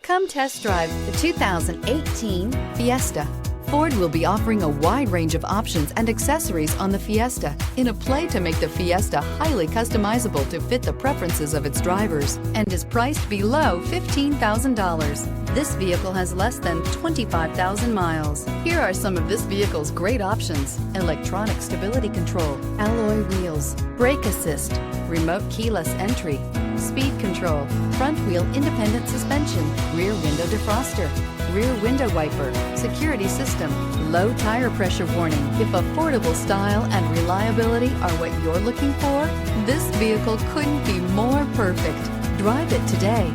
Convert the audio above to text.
Come test drive the 2018 Fiesta. Ford will be offering a wide range of options and accessories on the Fiesta in a play to make the Fiesta highly customizable to fit the preferences of its drivers and is priced below $15,000. This vehicle has less than 25,000 miles. Here are some of this vehicle's great options: electronic stability control, alloy wheels, brake assist, remote keyless entry, speed control, front wheel independent suspension, rear window defroster, rear window wiper, security system, low tire pressure warning. If affordable style and reliability are what you're looking for, this vehicle couldn't be more perfect. Drive it today.